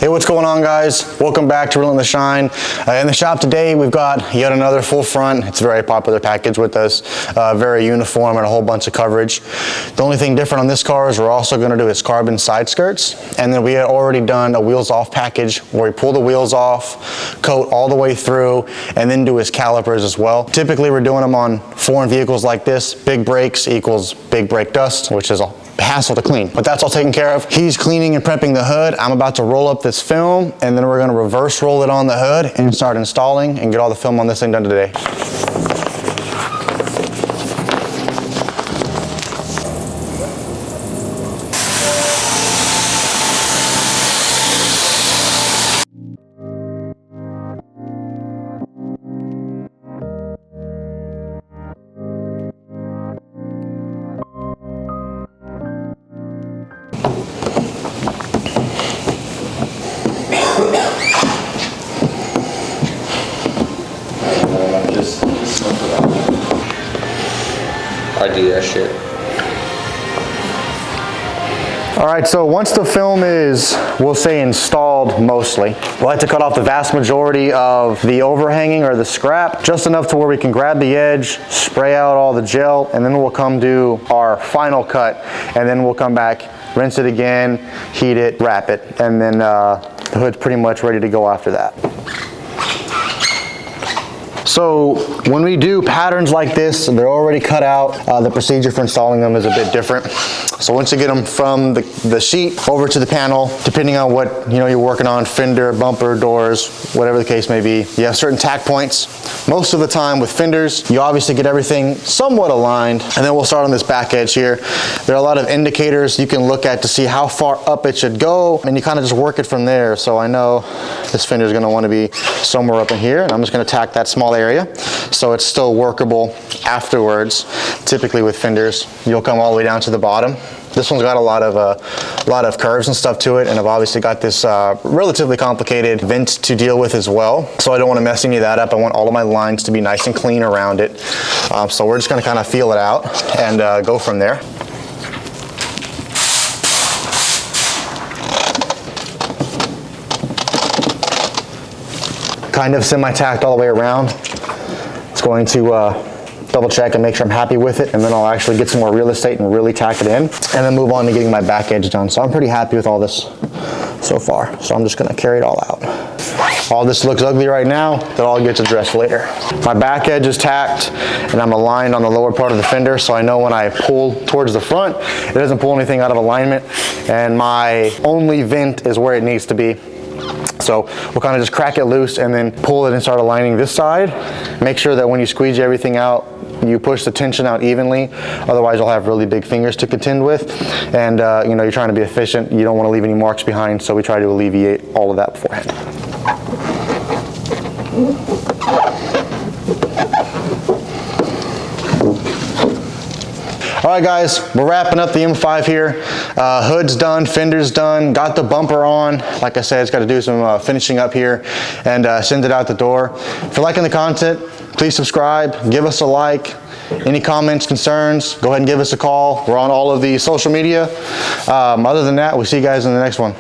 Hey, what's going on, guys? Welcome back to Relentless Shine. In the shop today, we've got yet another full front. It's a very popular package with us, very uniform and a whole bunch of coverage. The only thing different on this car is we're also going to do its carbon side skirts, and then we had already done a wheels off package where we pull the wheels off, coat all the way through, and then do his calipers as well. Typically, we're doing them on foreign vehicles like this. Big brakes equals big brake dust, which is a hassle to clean, but that's all taken care of. He's cleaning and prepping the hood. I'm about to roll up this film, and then we're going to reverse roll it on the hood and start installing and get all the film on this thing done today. I do that shit. All right, so once the film is, we'll say, installed mostly, we'll like to cut off the vast majority of the overhanging or the scrap, just enough to where we can grab the edge, spray out all the gel, and then we'll come do our final cut, and then we'll come back, rinse it again, heat it, wrap it, and then the hood's pretty much ready to go after that. So when we do patterns like this, they're already cut out. The procedure for installing them is a bit different. So once you get them from the sheet over to the panel, depending on what you're working on, fender, bumper, doors, whatever the case may be, you have certain tack points. Most of the time with fenders, you obviously get everything somewhat aligned, and then we'll start on this back edge here. There are a lot of indicators you can look at to see how far up it should go, and you kind of just work it from there. So I know this fender is going to want to be somewhere up in here, and I'm just going to tack that small area so it's still workable afterwards. Typically with fenders, you'll come all the way down to the bottom. This one's got a lot of curves and stuff to it, and I've obviously got this relatively complicated vent to deal with as well. So I don't want to mess any of that up. I want all of my lines to be nice and clean around it. So we're just going to kind of feel it out and go from there. Kind of semi-tacked all the way around. It's going to double check and make sure I'm happy with it, and then I'll actually get some more real estate and really tack it in, and then move on to getting my back edge done. So I'm pretty happy with all this so far. So I'm just gonna carry it all out. All this looks ugly right now, that all gets addressed later. My back edge is tacked, and I'm aligned on the lower part of the fender, so I know when I pull towards the front, it doesn't pull anything out of alignment, and my only vent is where it needs to be. So we'll kind of just crack it loose and then pull it and start aligning this side. Make sure that when you squeegee everything out, you push the tension out evenly. Otherwise, you'll have really big fingers to contend with. And you're trying to be efficient. You don't want to leave any marks behind, so we try to alleviate all of that beforehand. All right, guys, we're wrapping up the M5 here. Hood's done, fender's done, got the bumper on. Like I said, it's got to do some finishing up here and send it out the door. If you're liking the content, please subscribe, give us a like. Any comments, concerns, go ahead and give us a call. We're on all of the social media. Other than that, we'll see you guys in the next one.